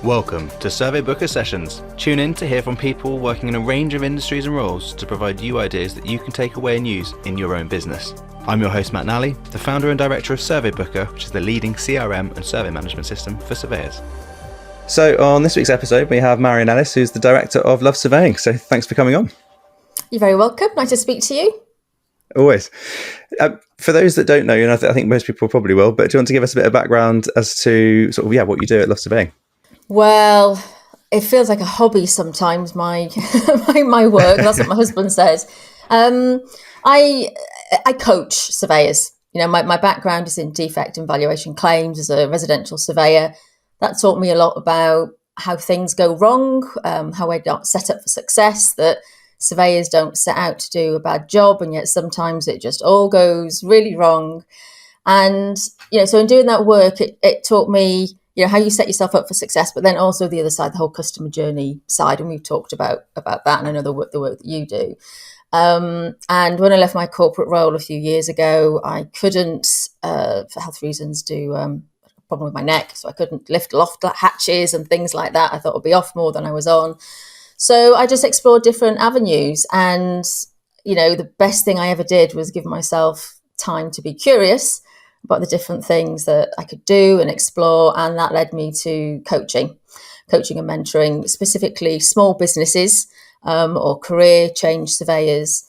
Welcome to Survey Booker Sessions. Tune in to hear from people working in a range of industries and roles to provide you ideas that you can take away and use in your own business. I'm your host Matt Nally, the founder and director of Survey Booker, which is the leading CRM and survey management system for surveyors. So on this week's episode, we have Marion Ellis, who's the director of Love Surveying. So thanks for coming on. You're very welcome. Nice to speak to you. Always. For those that don't know you, and I think most people probably will, but do you want to give us a bit of background as to what you do at Love Surveying? Well, it feels like a hobby sometimes, my my work. That's what my husband says. I coach surveyors. You know, my background is in defect and valuation claims as a residential surveyor. That taught me a lot about how things go wrong, how we're not set up for success, that surveyors don't set out to do a bad job, and yet sometimes it just all goes really wrong. And, so in doing that work, it taught me, how you set yourself up for success, but then also the other side, the whole customer journey side. And we've talked about that, and I know the work that you do. And when I left my corporate role a few years ago, I couldn't, for health reasons, do a problem with my neck. So I couldn't lift loft hatches and things like that. I thought I'd be off more than I was on. So I just explored different avenues. And, the best thing I ever did was give myself time to be curious about the different things that I could do and explore. And that led me to coaching and mentoring, specifically small businesses or career change surveyors.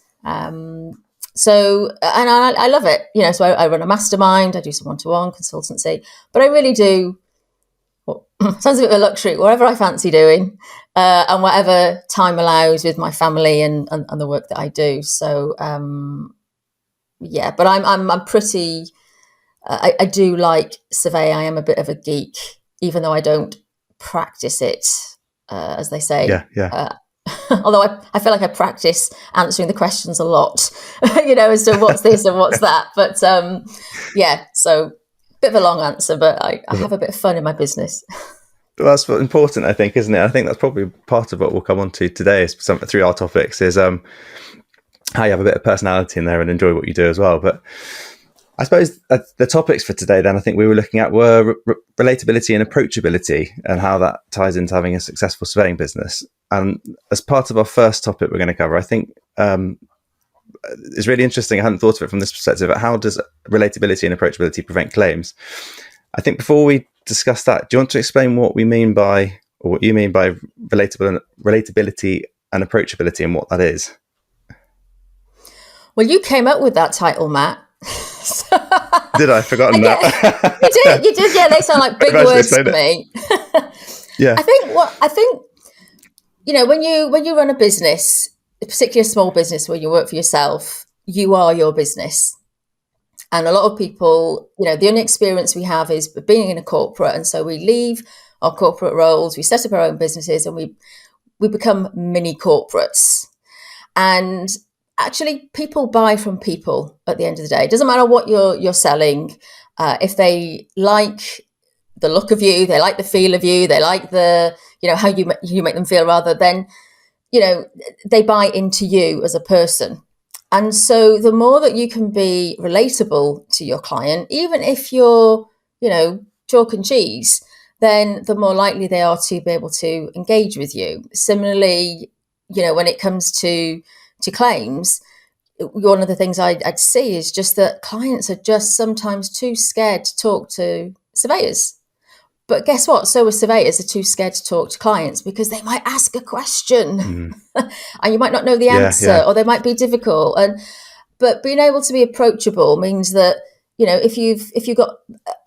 So I love it. So I run a mastermind, I do some one-to-one consultancy, but I really do, sounds a bit of a luxury, whatever I fancy doing and whatever time allows with my family and the work that I do. So, but I'm pretty... I do like survey. I am a bit of a geek, even though I don't practice it, as they say. Yeah. Although I feel like I practice answering the questions a lot, as to what's this and what's that. But so bit of a long answer, but I have a bit of fun in my business. Well, that's important, I think, isn't it? I think that's probably part of what we'll come on to today is through our topics is how you have a bit of personality in there and enjoy what you do as well. But I suppose the topics for today, then, I think we were looking at were relatability and approachability and how that ties into having a successful surveying business. And as part of our first topic we're going to cover, I think it's really interesting. I hadn't thought of it from this perspective, but how does relatability and approachability prevent claims? I think before we discuss that, do you want to explain what we mean by, or what you mean by relatability and approachability and what that is? Well, you came up with that title, Matt. Did I? Forgotten that. You did. Yeah, they sound like big words to me. Yeah. I think when you run a business, particularly a small business where you work for yourself, you are your business. And a lot of people, the only experience we have is being in a corporate, and so we leave our corporate roles, we set up our own businesses, and we become mini corporates. And actually, people buy from people at the end of the day. It doesn't matter what you're selling. If they like the look of you, they like the feel of you, they like the, how you make them feel rather, then, they buy into you as a person. And so the more that you can be relatable to your client, even if you're, chalk and cheese, then the more likely they are to be able to engage with you. Similarly, when it comes to claims, one of the things I'd see is just that clients are just sometimes too scared to talk to surveyors. But guess what? So are surveyors are too scared to talk to clients because they might ask a question and you might not know the answer, or they might be difficult. But being able to be approachable means that, if you've got,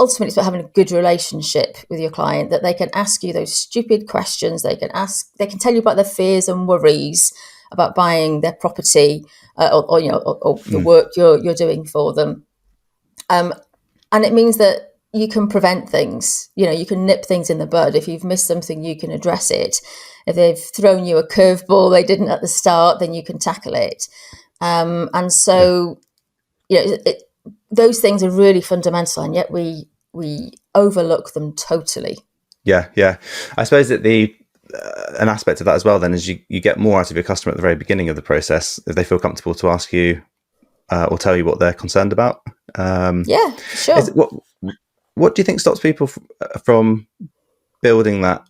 ultimately it's about having a good relationship with your client, that they can ask you those stupid questions. They can tell you about their fears and worries about buying their property or the work you're doing for them. And it means that you can prevent things, you can nip things in the bud. If you've missed something, you can address it. If they've thrown you a curveball they didn't at the start, then you can tackle it. And so, those things are really fundamental, and yet we overlook them totally. Yeah. I suppose that an aspect of that as well then is you get more out of your customer at the very beginning of the process if they feel comfortable to ask you or tell you what they're concerned about. Sure. What do you think stops people from building that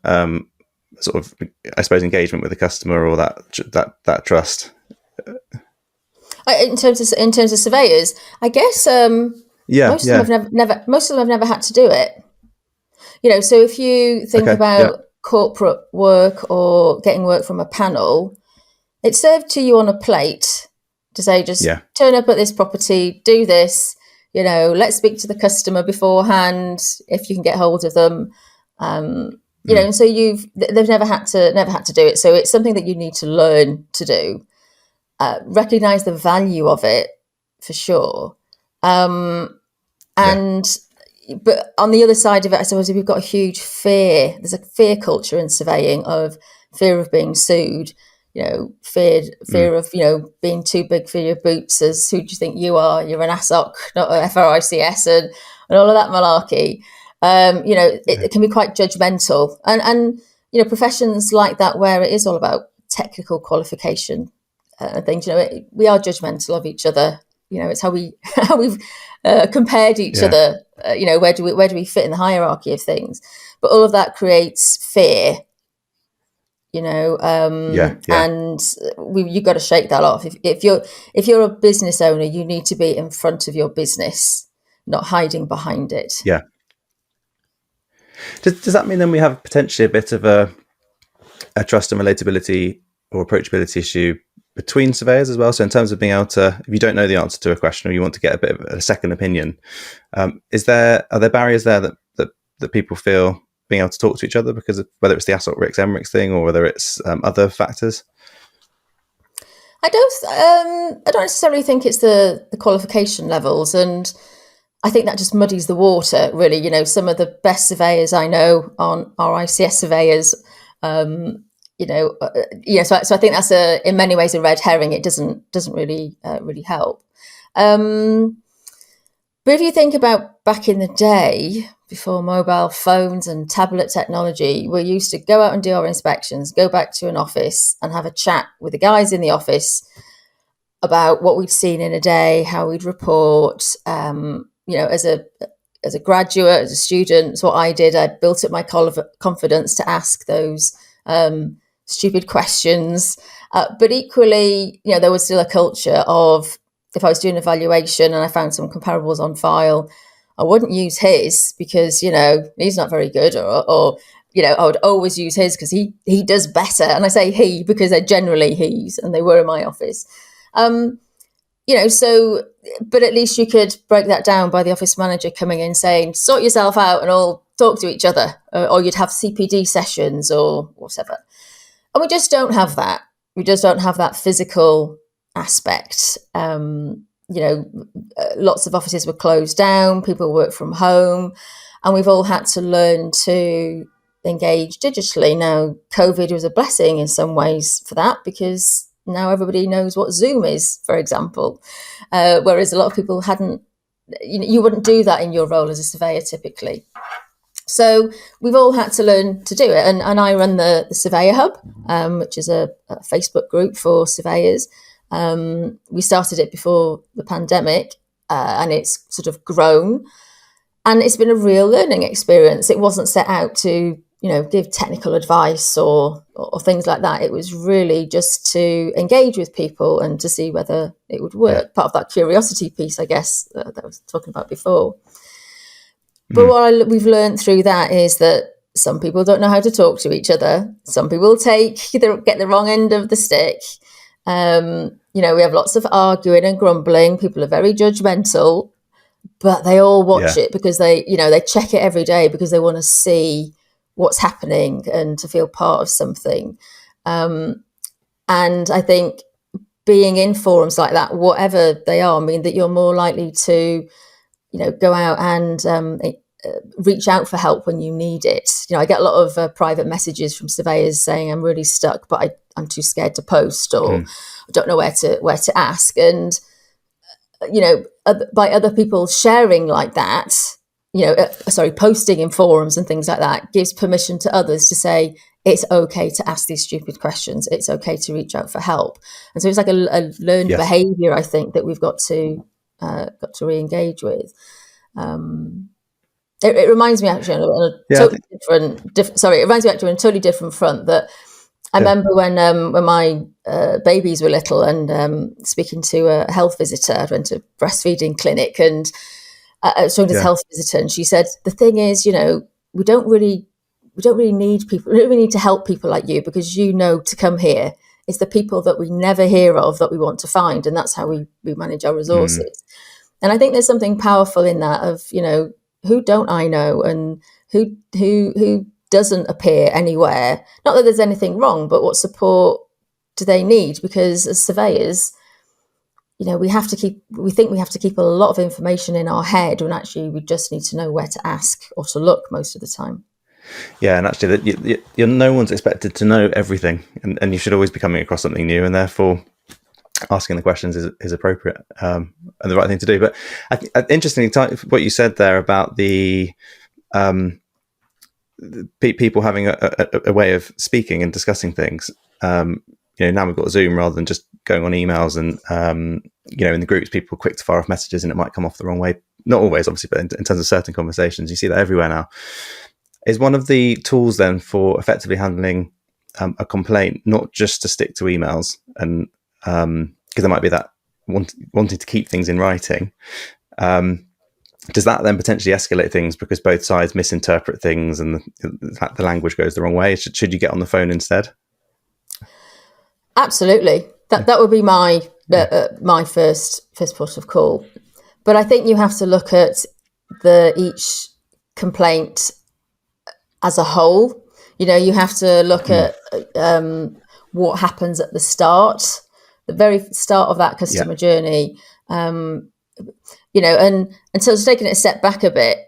sort of, I suppose, engagement with the customer, or that trust. In terms of surveyors, I guess most of them have never had to do it. So if you think about corporate work or getting work from a panel, it's served to you on a plate to say, just turn up at this property, do this. Let's speak to the customer beforehand if you can get hold of them. And so they've never had to do it. So it's something that you need to learn to do. Recognize the value of it for sure. But on the other side of it, I suppose we've got a huge fear. There's a fear culture in surveying of fear of being sued, fear of, being too big for your boots, as who do you think you are? You're an ASOC, not a FRICS, and all of that malarkey. It can be quite judgmental. And professions like that, where it is all about technical qualification and things, we are judgmental of each other. It's how we've compared each other. Where do we fit in the hierarchy of things? But all of that creates fear. And you've got to shake that off. If you're a business owner, you need to be in front of your business, not hiding behind it. Yeah. Does that mean then we have potentially a bit of a trust and relatability or approachability issue between surveyors as well? So in terms of being able to, if you don't know the answer to a question or you want to get a bit of a second opinion, are there barriers there that people feel being able to talk to each other because of whether it's the ASOC RICS MRICS thing or whether it's other factors? I don't necessarily think it's the qualification levels, and I think that just muddies the water, really. Some of the best surveyors I know are ICS surveyors. So I think that's in many ways a red herring. It doesn't really help. But if you think about back in the day, before mobile phones and tablet technology, we used to go out and do our inspections, go back to an office and have a chat with the guys in the office about what we'd seen in a day, how we'd report. As a graduate, as a student, so what I did, I built up my confidence to ask those stupid questions. But equally, there was still a culture of, if I was doing evaluation and I found some comparables on file, I wouldn't use his because, he's not very good, or I would always use his because he does better. And I say he because they're generally he's, and they were in my office. But at least you could break that down by the office manager coming in saying, sort yourself out and all talk to each other, or you'd have CPD sessions or whatever. And we just don't have that. We just don't have that physical aspect. Lots of offices were closed down, people work from home, and we've all had to learn to engage digitally. Now, COVID was a blessing in some ways for that, because now everybody knows what Zoom is, for example, whereas a lot of people hadn't. You wouldn't do that in your role as a surveyor typically. So we've all had to learn to do it. And I run the Surveyor Hub, which is a Facebook group for surveyors. We started it before the pandemic, and it's sort of grown. And it's been a real learning experience. It wasn't set out to, give technical advice or things like that. It was really just to engage with people and to see whether it would work. Part of that curiosity piece, I guess, that I was talking about before. But what we've learned through that is that some people don't know how to talk to each other. Some people get the wrong end of the stick. We have lots of arguing and grumbling. People are very judgmental, but they all watch it because they check it every day because they want to see what's happening and to feel part of something. And I think being in forums like that, whatever they are, mean that you're more likely to go out and reach out for help when you need it. I get a lot of private messages from surveyors saying, I'm really stuck, but I'm too scared to post, or I don't know where to ask. And, by other people sharing like that, posting in forums and things like that gives permission to others to say, it's okay to ask these stupid questions. It's okay to reach out for help. And so it's like a learned behavior, I think, that we've got to re-engage with. And It reminds me actually on a totally different. Sorry, it reminds me actually on a totally different front. That I remember when my babies were little, and speaking to a health visitor. I went to a breastfeeding clinic, and I was talking to this health visitor, and she said, "The thing is, we don't really need people. We don't really need to help people like you, because to come here. It's the people that we never hear of that we want to find, and that's how we manage our resources." And I think there's something powerful in that of, who don't I know, and who doesn't appear anywhere. Not that there's anything wrong, but what support do they need? Because as surveyors, we think we have to keep a lot of information in our head, when actually we just need to know where to ask or to look most of the time. Yeah, and actually, no one's expected to know everything, and you should always be coming across something new, and therefore asking the questions is appropriate and the right thing to do. But interestingly, what you said there about the people having a way of speaking and discussing things. Now we've got Zoom rather than just going on emails, and in the groups, people are quick to fire off messages, and it might come off the wrong way. Not always, obviously, but in terms of certain conversations, you see that everywhere now. Is one of the tools then for effectively handling a complaint not just to stick to emails, and because there might be that wanting to keep things in writing. Does that then potentially escalate things because both sides misinterpret things and the language goes the wrong way? Should you get on the phone instead? Absolutely. That would be my first port of call. But I think you have to look at each complaint as a whole. You have to look at what happens at the start, the very start of that customer journey. And so taking it a step back a bit,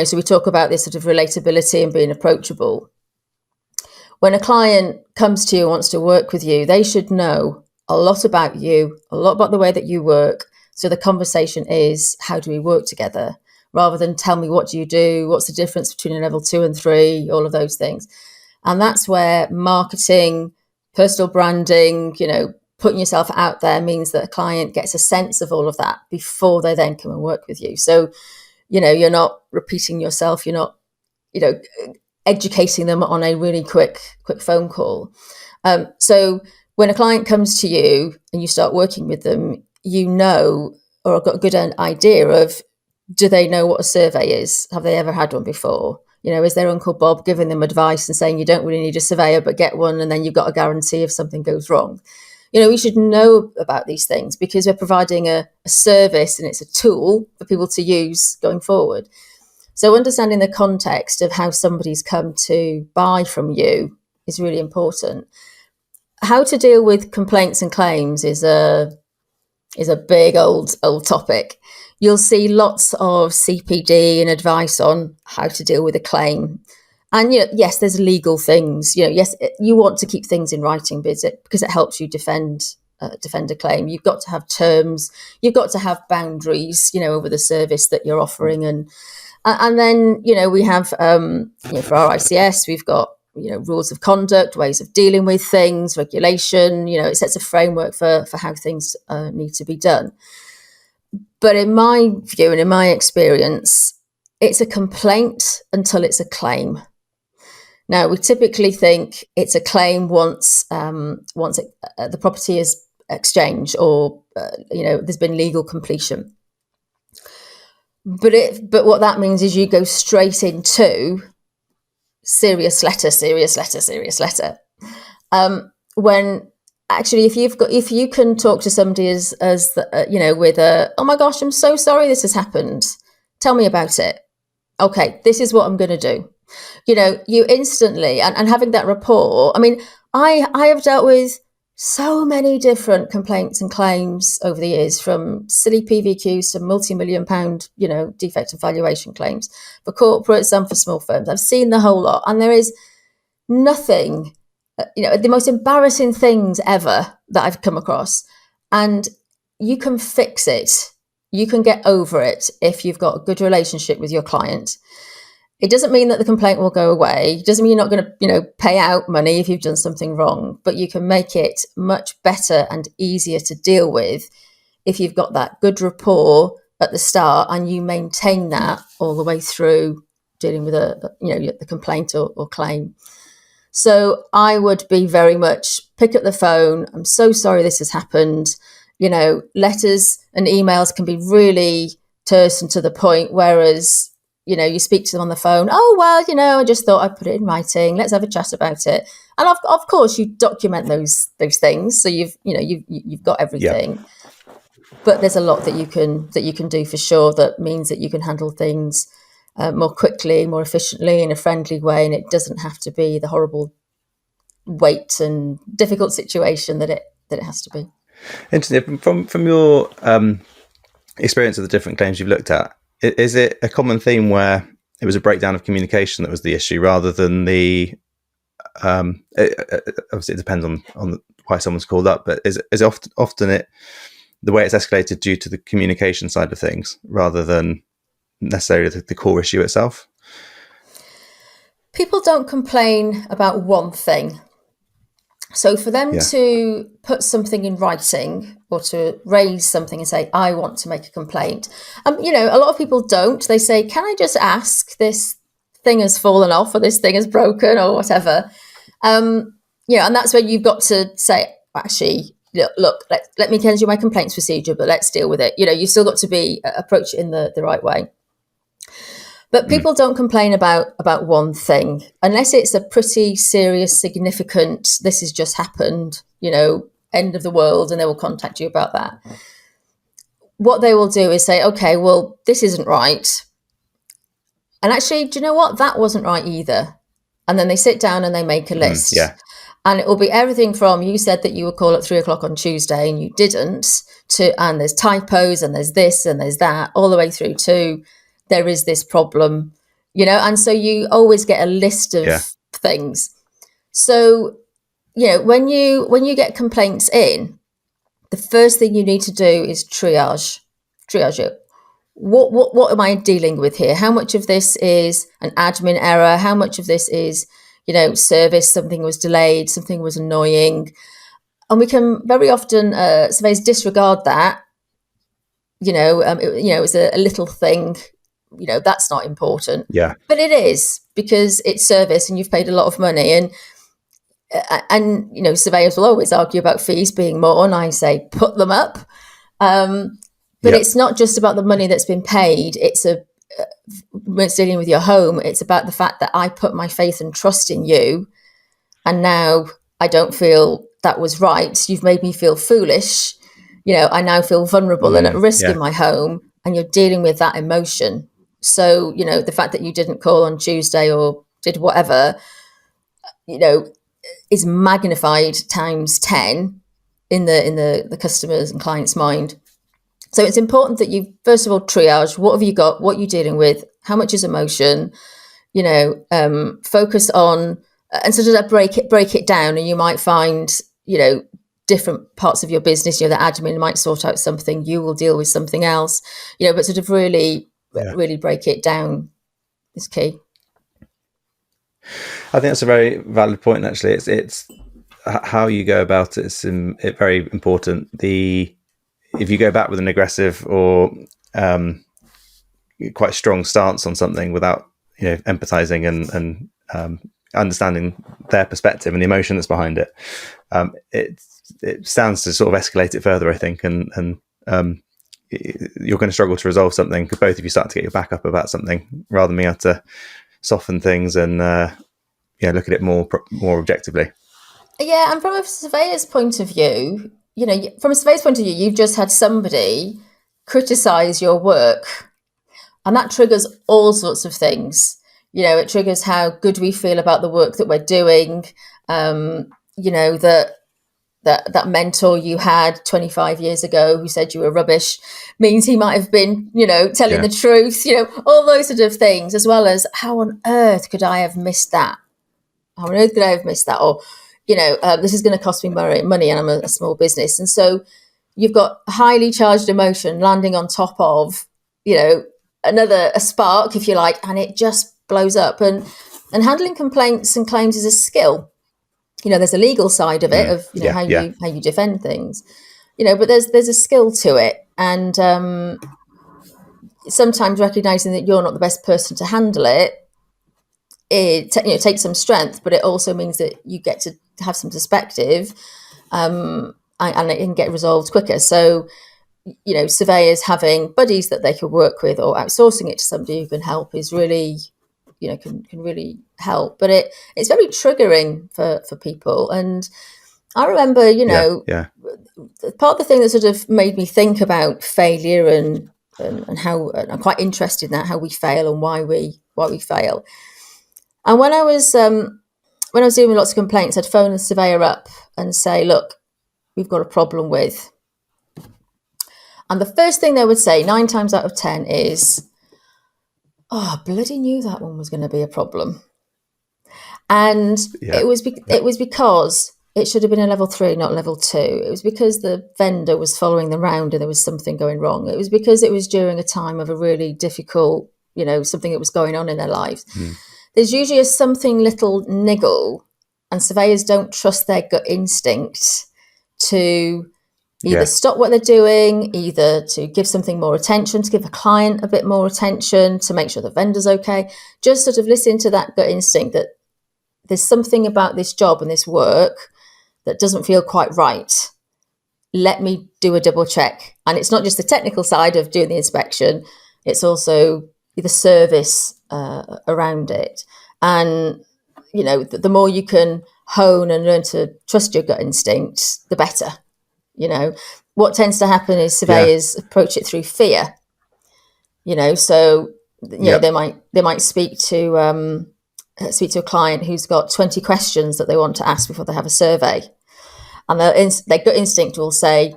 so we talk about this sort of relatability and being approachable. When a client comes to you and wants to work with you, they should know a lot about you, a lot about the way that you work. So the conversation is, how do we work together? Rather than tell me, what do you do? What's the difference between a level 2 and 3? All of those things. And that's where marketing, personal branding, putting yourself out there means that a client gets a sense of all of that before they then come and work with you. So, you're not repeating yourself. You're not, educating them on a really quick phone call. So when a client comes to you and you start working with them, or have got a good idea of, do they know what a survey is? Have they ever had one before? Is their Uncle Bob giving them advice and saying, you don't really need a surveyor, but get one, and then you've got a guarantee if something goes wrong? We should know about these things, because we're providing a service, and it's a tool for people to use going forward. So understanding the context of how somebody's come to buy from you is really important. How to deal with complaints and claims is a big old topic. You'll see lots of CPD and advice on how to deal with a claim. And yes, there's legal things. Yes, you want to keep things in writing because it helps you defend a claim. You've got to have terms. You've got to have boundaries, over the service that you're offering, and then we have for our ICS, we've got rules of conduct, ways of dealing with things, regulation. It sets a framework for how things need to be done. But in my view and in my experience, it's a complaint until it's a claim. Now, we typically think it's a claim once the property is exchanged, or there's been legal completion. But what that means is you go straight into serious letter. When actually, if you can talk to somebody as with a, oh my gosh, I'm so sorry this has happened. Tell me about it. Okay, this is what I'm going to do. You instantly, and having that rapport. I mean, I have dealt with so many different complaints and claims over the years, from silly PVQs to multi-million pound, defective valuation claims for corporates and for small firms. I've seen the whole lot, and there is nothing, the most embarrassing things ever that I've come across, and you can fix it. You can get over it if you've got a good relationship with your client. It doesn't mean that the complaint will go away. It doesn't mean you're not going to, pay out money if you've done something wrong, but you can make it much better and easier to deal with if you've got that good rapport at the start and you maintain that all the way through dealing with the complaint or claim. So I would be very much pick up the phone. I'm so sorry this has happened. Letters and emails can be really terse and to the point, whereas, you speak to them on the phone. Oh, well, I just thought I'd put it in writing. Let's have a chat about it. And of course, you document those things. So you've got everything. Yeah. But there's a lot that you can do for sure that means that you can handle things more quickly, more efficiently, in a friendly way, and it doesn't have to be the horrible weight and difficult situation that it has to be. Interesting. From your experience of the different claims you've looked at, is it a common theme where it was a breakdown of communication that was the issue, rather than the obviously it depends on why someone's called up, but is often it the way it's escalated due to the communication side of things rather than necessarily the core issue itself? People don't complain about one thing. So for them to put something in writing or to raise something and say, I want to make a complaint, a lot of people don't. They say, can I just ask, this thing has fallen off or this thing is broken or whatever. And that's where you've got to say, actually, look, let me tell you my complaints procedure, but let's deal with it. You still got to approach it in the right way. But people don't complain about one thing unless it's a pretty serious, significant, this has just happened, end of the world, and they will contact you about that. What they will do is say, okay, well, this isn't right. And actually, do you know what? That wasn't right either. And then they sit down and they make a list. And it will be everything from, you said that you would call at 3:00 on Tuesday and you didn't, and there's typos and there's this and there's that, all the way through to, there is this problem, and so you always get a list of things. So, when you get complaints in, the first thing you need to do is triage it. What am I dealing with here? How much of this is an admin error? How much of this is, service, something was delayed, something was annoying? And we can very often, surveyors disregard that. It's a little thing. That's not important. But it is, because it's service and you've paid a lot of money. And surveyors will always argue about fees being more, and I say put them up. But it's not just about the money that's been paid. When it's dealing with your home, it's about the fact that I put my faith and trust in you, and now I don't feel that was right. You've made me feel foolish. I now feel vulnerable and at risk in my home, and you're dealing with that emotion. So, the fact that you didn't call on Tuesday or did whatever, is magnified times 10 in the customer's and client's mind. So it's important that you, first of all, triage. What have you got? What are you dealing with? How much is emotion? Focus on, and sort of break it down. And you might find, different parts of your business, the admin might sort out something, you will deal with something else, but sort of really break it down is key. I think that's a very valid point, actually. It's how you go about it is very important. If you go back with an aggressive or quite strong stance on something without empathizing and understanding their perspective and the emotion that's behind it, it stands to sort of escalate it further, I think, and you're going to struggle to resolve something because both of you start to get your back up about something rather than being able to soften things and look at it more objectively. Yeah, and from a surveyor's point of view, you've just had somebody criticize your work, and that triggers all sorts of things. It triggers how good we feel about the work that we're doing. That mentor you had 25 years ago who said you were rubbish means he might have been, telling the truth, all those sort of things, as well as how on earth could I have missed that? How on earth could I have missed that? Or, this is going to cost me money and I'm a small business. And so you've got highly charged emotion landing on top of, a spark, if you like, and it just blows up. And handling complaints and claims is a skill. There's a legal side of it of how you defend things, but there's a skill to it, and sometimes recognizing that you're not the best person to handle it it takes some strength, but it also means that you get to have some perspective, and it can get resolved quicker. So, surveyors having buddies that they can work with, or outsourcing it to somebody who can help, is really, can really help. But it's very triggering for people. And I remember, part of the thing that sort of made me think about failure and how, and I'm quite interested in that, how we fail and why we fail. And when I was dealing with lots of complaints, I'd phone the surveyor up and say, look, we've got a problem with. And the first thing they would say 9 times out of 10 is, oh, I bloody knew that one was going to be a problem. And it was because it should have been a level 3, not level 2. It was because the vendor was following them round and there was something going wrong. It was because it was during a time of a really difficult, something that was going on in their lives. There's usually something little niggle, and surveyors don't trust their gut instinct to either stop what they're doing, either to give something more attention, to give a client a bit more attention, to make sure the vendor's okay. Just sort of listen to that gut instinct that there's something about this job and this work that doesn't feel quite right. Let me do a double check. And it's not just the technical side of doing the inspection, it's also the service around it. And, the more you can hone and learn to trust your gut instinct, the better. What tends to happen is surveyors approach it through fear. So they might speak to a client who's got 20 questions that they want to ask before they have a survey, and their gut instinct will say,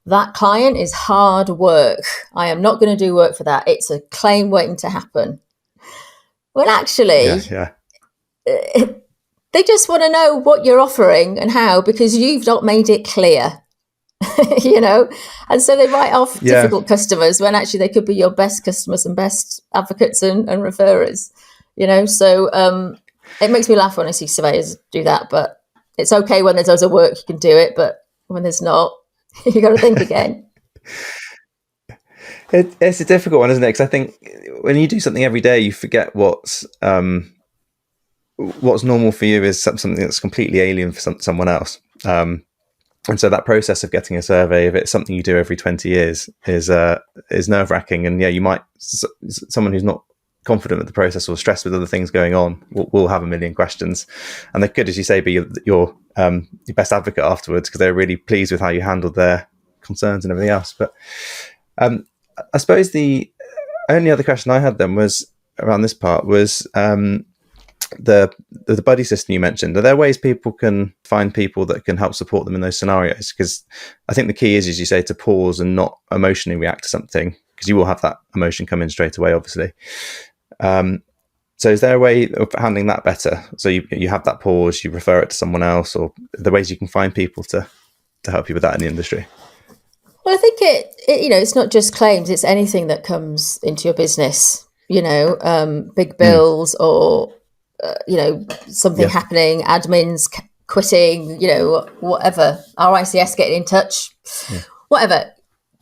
that client is hard work. I am not going to do work for that. It's a claim waiting to happen. Well, actually, they just want to know what you're offering and how, because you've not made it clear. And so they write off difficult customers when actually they could be your best customers and best advocates and referrers. So it makes me laugh when I see surveyors do that. But it's okay when there's loads of work, you can do it. But when there's not, you got to think again. It's a difficult one, isn't it? Because I think when you do something every day, you forget what's normal for you is something that's completely alien for someone else. And so that process of getting a survey, if it's something you do every 20 years, is nerve-wracking. And you might, someone who's not confident with the process or stressed with other things going on will have a million questions, and they could, as you say, be your best advocate afterwards because they're really pleased with how you handled their concerns and everything else. But I suppose the only other question I had then was around this part was the buddy system you mentioned. Are there ways people can find people that can help support them in those scenarios? Because I think the key is, as you say, to pause and not emotionally react to something, because you will have that emotion come in straight away, obviously. So is there a way of handling that better? So you have that pause, you refer it to someone else, or the ways you can find people to help you with that in the industry? Well, I think it's not just claims, it's anything that comes into your business, big bills or something happening, admins quitting, whatever, RICS getting in touch, whatever.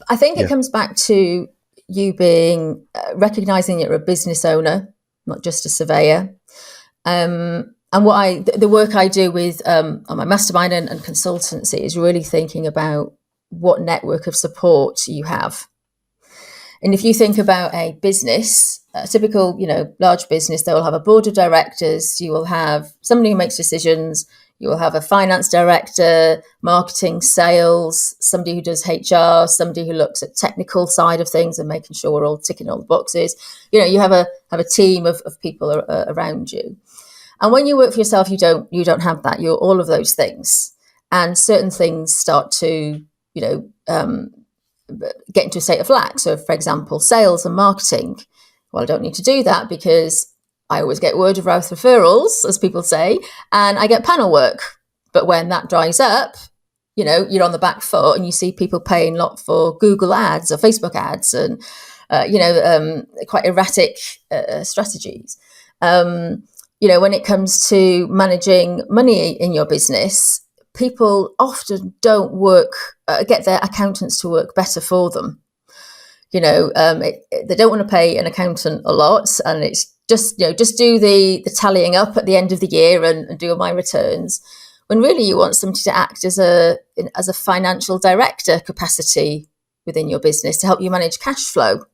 I think it comes back to you being recognizing you're a business owner, not just a surveyor. And the work I do with on my mastermind and consultancy is really thinking about what network of support you have. And if you think about a business, a typical, large business, they will have a board of directors. You will have somebody who makes decisions. You will have a finance director, marketing, sales, somebody who does HR, somebody who looks at technical side of things and making sure we're all ticking all the boxes. You have a team of people around you. And when you work for yourself, you don't have that. You're all of those things, and certain things start to get into a state of lack. So, for example, sales and marketing. Well, I don't need to do that because I always get word of mouth referrals, as people say, and I get panel work. But when that dries up, you're on the back foot, and you see people paying a lot for Google ads or Facebook ads, and quite erratic strategies. When it comes to managing money in your business, people often don't get their accountants to work better for them. They don't want to pay an accountant a lot, and it's just do the tallying up at the end of the year and do my returns, when really you want somebody to act as a financial director capacity within your business to help you manage cash flow.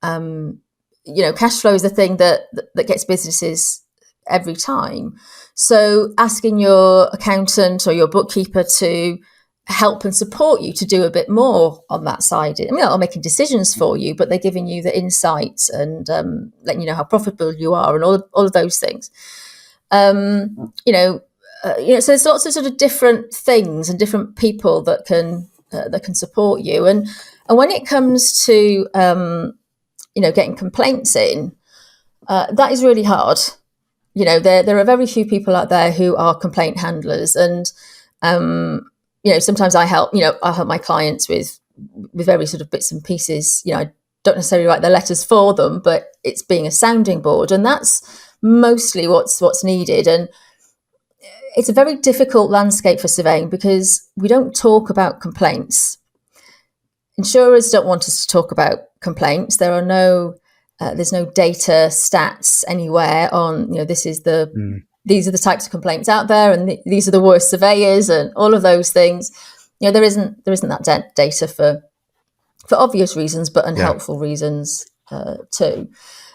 Cash flow is the thing that gets businesses every time. So asking your accountant or your bookkeeper to help and support you to do a bit more on that side. I mean, they're not making decisions for you, but they're giving you the insights and letting you know how profitable you are and all of those things. So there's lots of sort of different things and different people that can support you. And when it comes to getting complaints in, that is really hard. There are very few people out there who are complaint handlers, and sometimes I help my clients with very sort of bits and pieces. I don't necessarily write their letters for them, but it's being a sounding board, and that's mostly what's needed. And it's a very difficult landscape for surveying because we don't talk about complaints. Insurers don't want us to talk about complaints. There are there's no data stats anywhere on these are the types of complaints out there, and these are the worst surveyors, and all of those things. There isn't that data for obvious reasons, but unhelpful reasons too.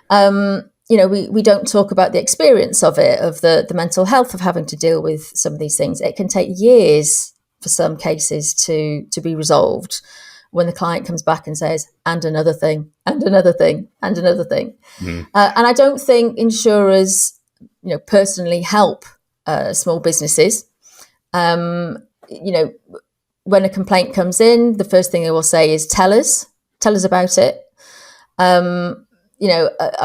We don't talk about the experience of it, of the mental health of having to deal with some of these things. It can take years for some cases to be resolved when the client comes back and says, and another thing, and another thing, and another thing. And I don't think insurers personally help small businesses. When a complaint comes in, the first thing they will say is, tell us about it. I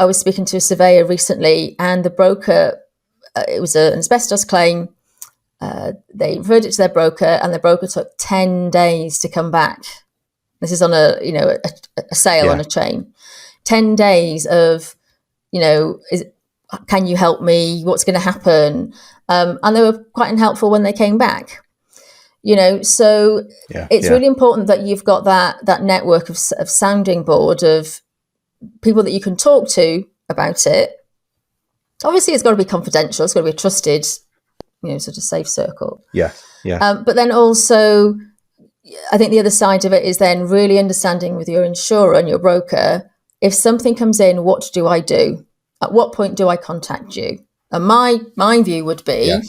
was speaking to a surveyor recently, and the broker, it was an asbestos claim. They referred it to their broker, and the broker took 10 days to come back. This is on a sale on a chain. 10 days of, can you help me? What's going to happen? And they were quite unhelpful when they came back. So it's really important that you've got that network of sounding board of people that you can talk to about it. Obviously, it's got to be confidential. It's got to be a trusted, sort of safe circle. Yeah. But then also, I think the other side of it is then really understanding with your insurer and your broker, if something comes in, what do I do? At what point do I contact you? And my view would be,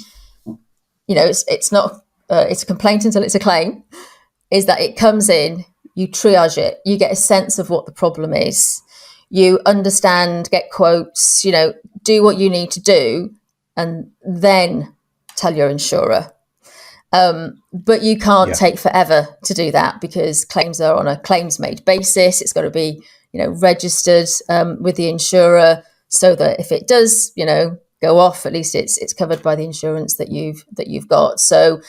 it's not, it's a complaint until it's a claim, is that it comes in, you triage it, you get a sense of what the problem is, you understand, get quotes, do what you need to do, and then tell your insurer. But you can't take forever to do that because claims are on a claims made basis. It's got to be, registered with the insurer so that if it does, go off, at least it's covered by the insurance that you've got. So,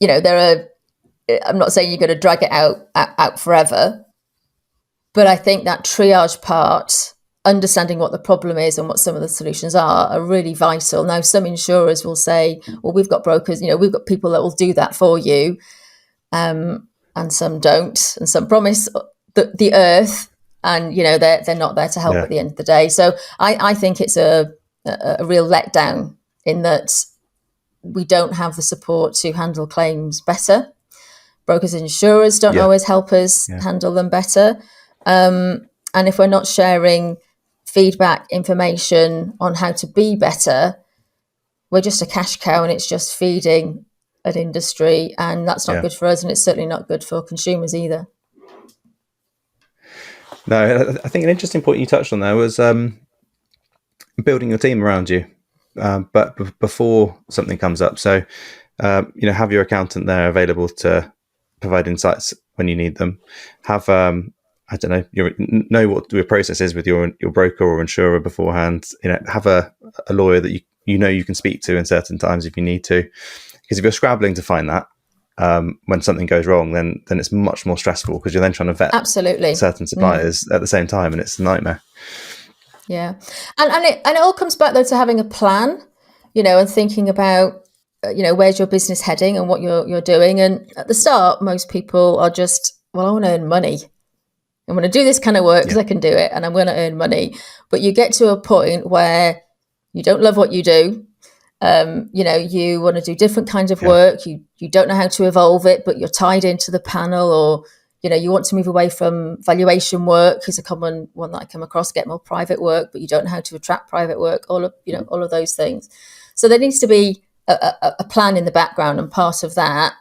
I'm not saying you're going to drag it out forever, but I think that triage part, understanding what the problem is and what some of the solutions are really vital. Now, some insurers will say, well, we've got brokers, we've got people that will do that for you. And some don't, and some promise the earth, and, they're not there to help at the end of the day. So I think it's a real letdown in that we don't have the support to handle claims better. Brokers and insurers don't always help us handle them better. And if we're not sharing feedback, information on how to be better, we're just a cash cow, and it's just feeding an industry, and that's not good for us, and it's certainly not good for consumers either. No, I think an interesting point you touched on there was building your team around you, but before something comes up. So, have your accountant there available to provide insights when you need them. Have know what your process is with your broker or insurer beforehand. Have a lawyer that you can speak to in certain times if you need to, because if you're scrabbling to find that when something goes wrong, then it's much more stressful because you're then trying to vet certain suppliers at the same time, and it's a nightmare. Yeah, and it all comes back though to having a plan, and thinking about where's your business heading and what you're doing. And at the start, most people are just, well, I want to earn money. I'm going to do this kind of work because I can do it and I'm going to earn money. But you get to a point where you don't love what you do. You want to do different kinds of work. You don't know how to evolve it, but you're tied into the panel, or, you want to move away from valuation work is a common one that I come across, get more private work, but you don't know how to attract private work, all of those things. So there needs to be a plan in the background. And part of that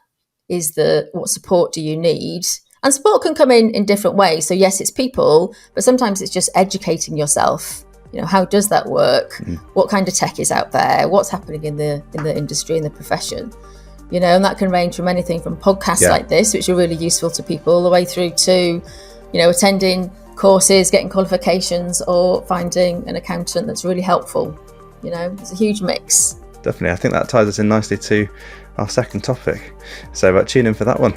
is what support do you need? And support can come in different ways. So yes, it's people, but sometimes it's just educating yourself. How does that work? What kind of tech is out there? What's happening in the industry, in the profession? And that can range from anything from podcasts like this, which are really useful to people, all the way through to, attending courses, getting qualifications, or finding an accountant that's really helpful. It's a huge mix. Definitely. I think that ties us in nicely to our second topic. So tune in for that one.